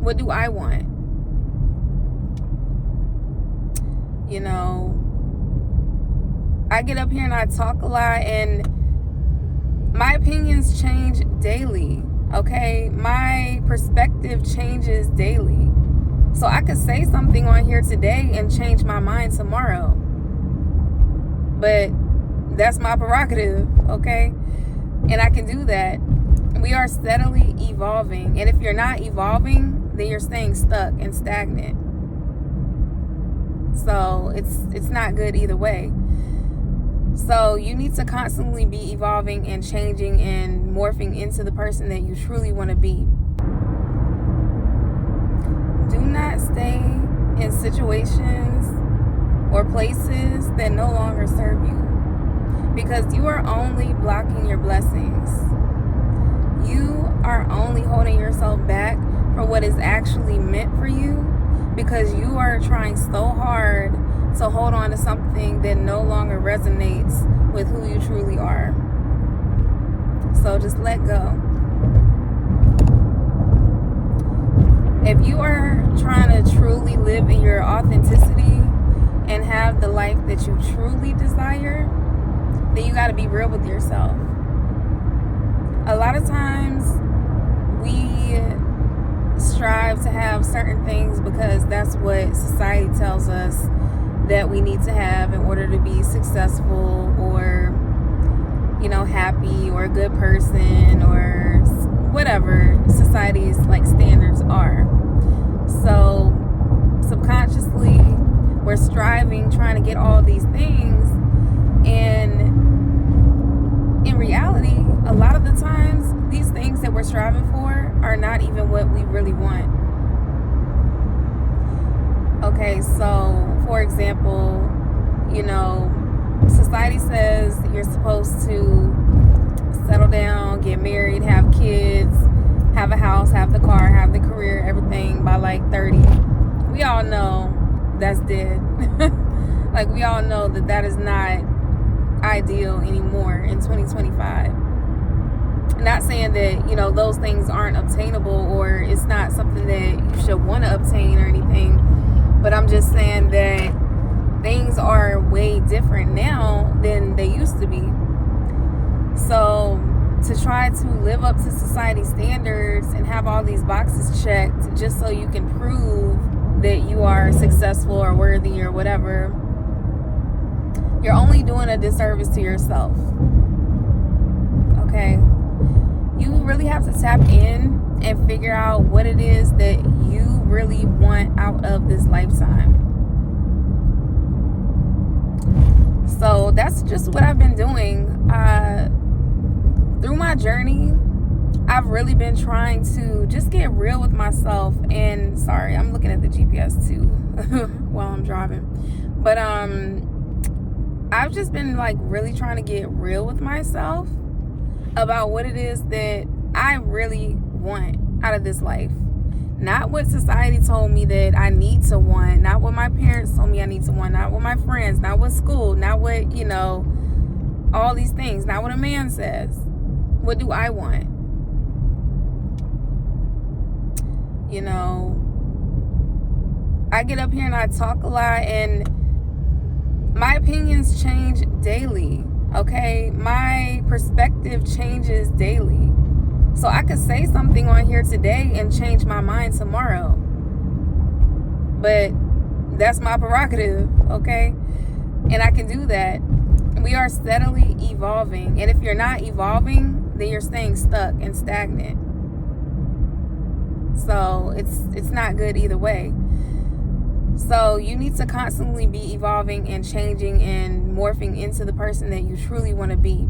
What do I want? I get up here and I talk a lot, and my opinions change daily, okay? My perspective changes daily. So I could say something on here today and change my mind tomorrow. But that's my prerogative, okay? And I can do that. We are steadily evolving. And if you're not evolving, then you're staying stuck and stagnant. So it's not good either way. So you need to constantly be evolving and changing and morphing into the person that you truly want to be. Do not stay in situations or places that no longer serve you, because you are only blocking your blessings. You are only holding yourself back for what is actually meant for you, because you are trying so hard to hold on to something that no longer resonates with who you truly are. So just let go. If you are trying to truly live in your authenticity and have the life that you truly desire, then you got to be real with yourself. A lot of times we strive to have certain things because that's what society tells us that we need to have in order to be successful or, happy or a good person or whatever society's standards are. So subconsciously we're striving, trying to get all these things, and in reality, a lot of the times these things that we're striving for are not even what we really want. Okay, so for example, society says you're supposed to settle down, get married, have kids, have a house, have the car, have the career, everything by 30. We all know that's dead. We all know that is not ideal anymore in 2025. Not saying that, those things aren't obtainable or it's not something that you should want to obtain or anything, but I'm just saying that things are way different now than they used to be. So to try to live up to society standards and have all these boxes checked just so you can prove that you are successful or worthy or whatever, you're only doing a disservice to yourself. Okay? You really have to tap in and figure out what it is that you really want out of this lifetime. So that's just what I've been doing. Through my journey, I've really been trying to just get real with myself. And sorry, I'm looking at the GPS too while I'm driving. But I've just been really trying to get real with myself about what it is that I really want out of this life. Not what society told me that I need to want, not what my parents told me I need to want, not what my friends, not what school, not what, all these things, not what a man says. What do I want? I get up here and I talk a lot, and my opinions change daily, okay? My perspective changes daily. So I could say something on here today and change my mind tomorrow. But that's my prerogative, okay? And I can do that. We are steadily evolving. And if you're not evolving, then you're staying stuck and stagnant. So it's not good either way. So you need to constantly be evolving and changing and morphing into the person that you truly want to be.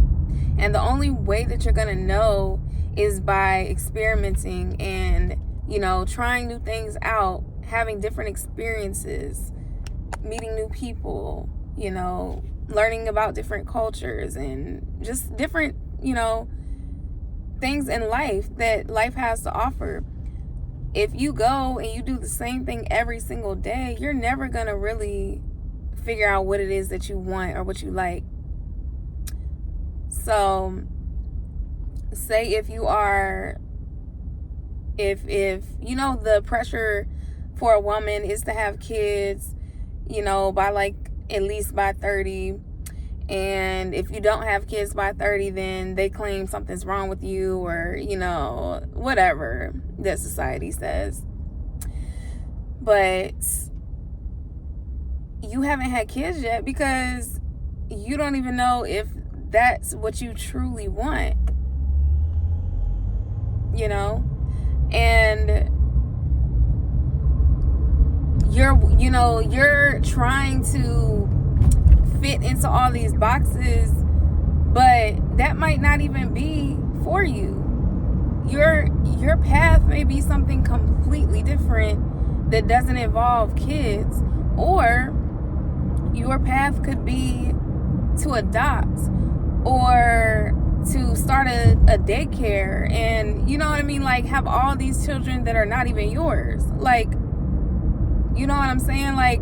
And the only way that you're going to know is by experimenting and, trying new things out, having different experiences, meeting new people, learning about different cultures and just different, things in life that life has to offer. If you go and you do the same thing every single day, you're never going to really figure out what it is that you want or what you like. So say if you are If you know, the pressure for a woman is to have kids, you know, by like at least by 30. And if you don't have kids by 30, then they claim something's wrong with you, or, you know, whatever that society says. But you haven't had kids yet because you don't even know if that's what you truly want, you know? And you're trying to fit into all these boxes, but that might not even be for you. Your path may be something completely different that doesn't involve kids, or your path could be to adopt or to start a daycare, and you know what I mean, like have all these children that are not even yours. Like, you know what I'm saying? Like,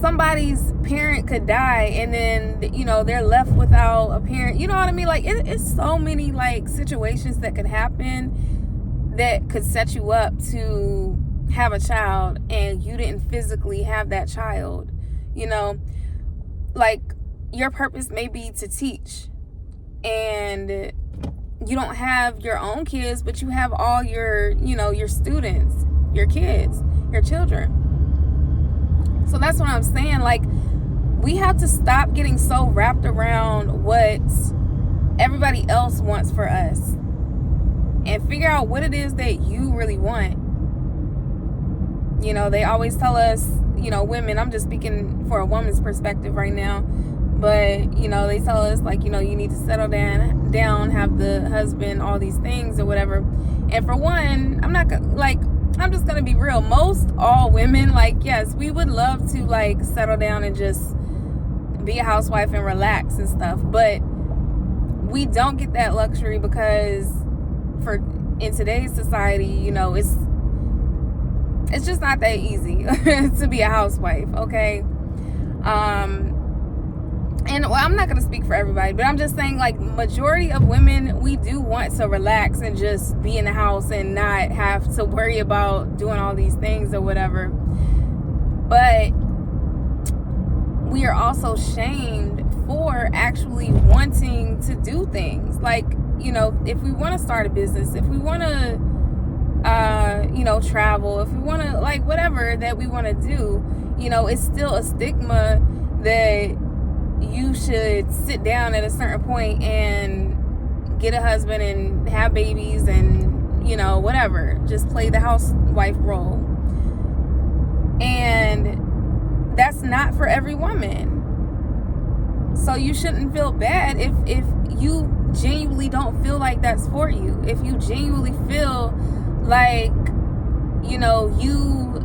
somebody's parent could die and then, you know, they're left without a parent. You know what I mean? Like, it's so many like situations that could happen that could set you up to have a child and you didn't physically have that child. You know, like, your purpose may be to teach, and you don't have your own kids, but you have all your, you know, your students, your kids, your children. So that's what I'm saying. Like, we have to stop getting so wrapped around what everybody else wants for us and figure out what it is that you really want. You know, they always tell us, you know, women, I'm just speaking for a woman's perspective right now, but, you know, they tell us, like, you know, you need to settle down, have the husband, all these things or whatever. And for one, I'm just gonna be real. Most all women, like, yes, we would love to like settle down and just be a housewife and relax and stuff, but we don't get that luxury because in today's society, you know, it's just not that easy to be a housewife, okay? And well, I'm not going to speak for everybody, but I'm just saying, like, majority of women, we do want to relax and just be in the house and not have to worry about doing all these things or whatever. But we are also shamed for actually wanting to do things. Like, you know, if we want to start a business, if we want to, you know, travel, if we want to, like, whatever that we want to do, you know, it's still a stigma that you should sit down at a certain point and get a husband and have babies and, you know, whatever, just play the housewife role. And that's not for every woman. So you shouldn't feel bad if you genuinely don't feel like that's for you. If you genuinely feel like, you know, you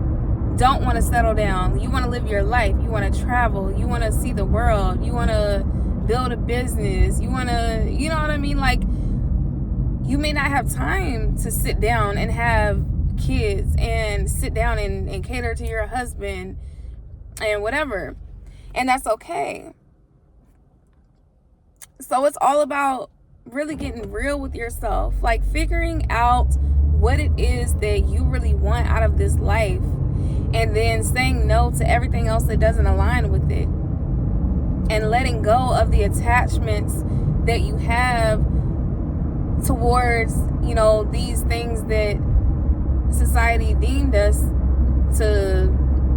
don't want to settle down, you want to live your life, you want to travel, you want to see the world, you want to build a business, you want to, you know what I mean? Like, you may not have time to sit down and have kids and sit down and cater to your husband and whatever. And that's okay. So it's all about really getting real with yourself, like figuring out what it is that you really want out of this life, and then saying no to everything else that doesn't align with it, and letting go of the attachments that you have towards, you know, these things that society deemed us to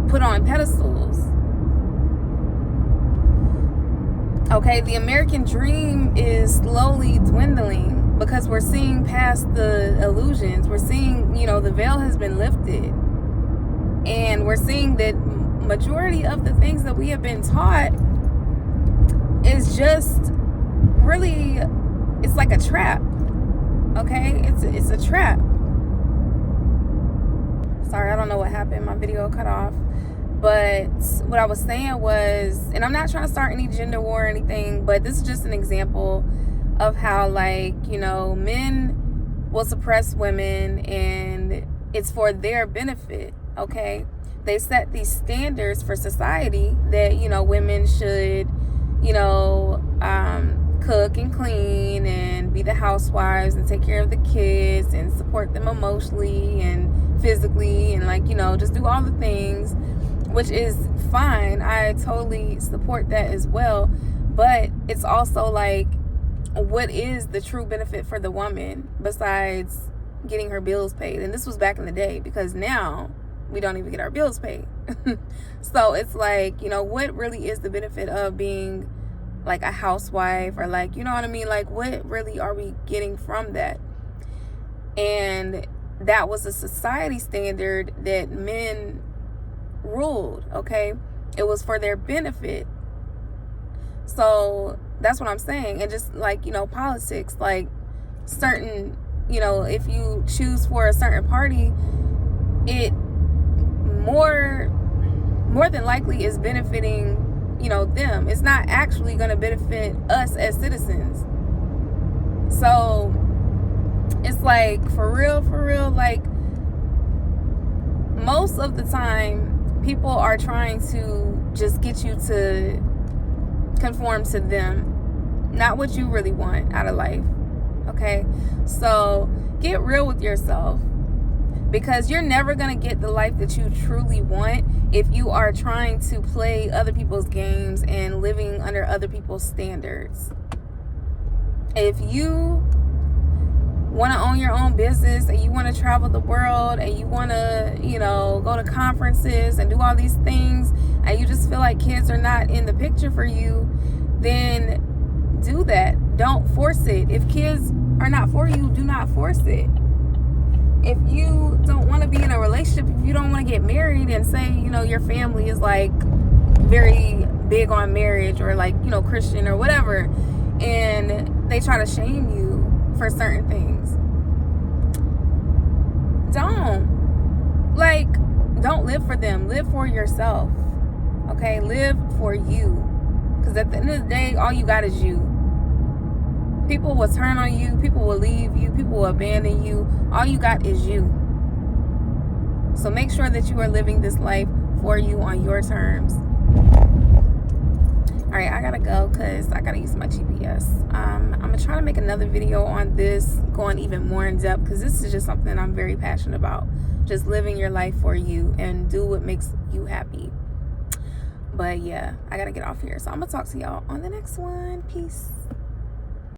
put on pedestals. Okay, the American dream is slowly dwindling because we're seeing past the illusions. We're seeing, you know, the veil has been lifted. And we're seeing that majority of the things that we have been taught is just really, it's like a trap. Okay? It's a trap. Sorry, I don't know what happened. My video cut off. But what I was saying was, and I'm not trying to start any gender war or anything, but this is just an example of how, like, you know, men will suppress women and it's for their benefit. Okay, they set these standards for society that, you know, women should, you know, cook and clean and be the housewives and take care of the kids and support them emotionally and physically and, like, you know, just do all the things, which is fine. I totally support that as well. But it's also like, what is the true benefit for the woman besides getting her bills paid? And this was back in the day, because now we don't even get our bills paid. So it's like, you know, what really is the benefit of being like a housewife, or, like, you know what I mean? Like, what really are we getting from that? And that was a society standard that men ruled, okay? It was for their benefit. So that's what I'm saying. And just like, you know, politics, like certain, you know, if you choose for a certain party, it more than likely is benefiting, you know, them. It's not actually going to benefit us as citizens. So it's like, for real, like, most of the time people are trying to just get you to conform to them, not what you really want out of life. Okay, so get real with yourself, because you're never going to get the life that you truly want if you are trying to play other people's games and living under other people's standards. If you want to own your own business and you want to travel the world and you want to, you know, go to conferences and do all these things, and you just feel like kids are not in the picture for you, then do that. Don't force it. If kids are not for you, do not force it. If you don't want to be in a relationship, if you don't want to get married, and say, you know, your family is like very big on marriage, or like, you know, Christian or whatever, and they try to shame you for certain things, don't live for them. Live for yourself. Okay, live for you, because at the end of the day, all you got is you. People will turn on you, people will leave you, people will abandon you. All you got is you. So make sure that you are living this life for you on your terms. All right, I gotta go because I gotta use my GPS. I'm gonna try to make another video on this, going even more in depth, because this is just something I'm very passionate about. Just living your life for you and do what makes you happy. But yeah, I gotta get off here. So I'm gonna talk to y'all on the next one. Peace.